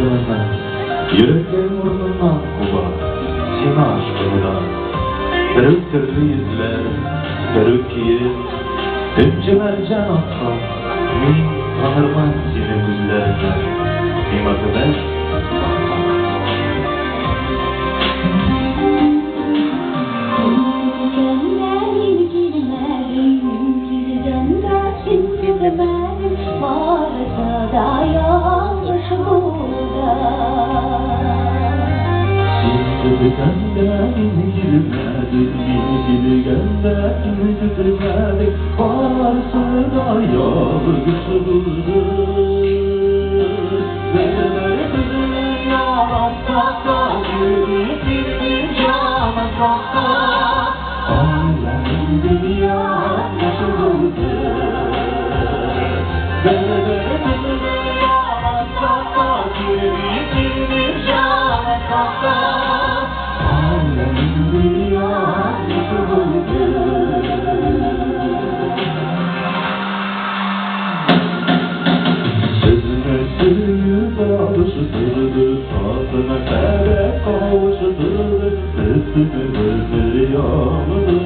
Sırtımdan, yüreklerim burnumdan kuba, seni aşkımdan. Kırık türlü yüzler, kırık yiğit, Tüncü mercan atsa, min tanırman seni güzlerinden. Kıymatı ben, Benden girmedin, bilgenden gitmedin, varsa da yalgısızdır. Vermedin yaratmakta, yürüdün canatmakta, Allah'ın dünyasızdır. Vermedin yaratmakta, yürüdün canatmakta, Barıştırdı, tatına kere kavuşturdu, üstünü gözleri yağmurdu.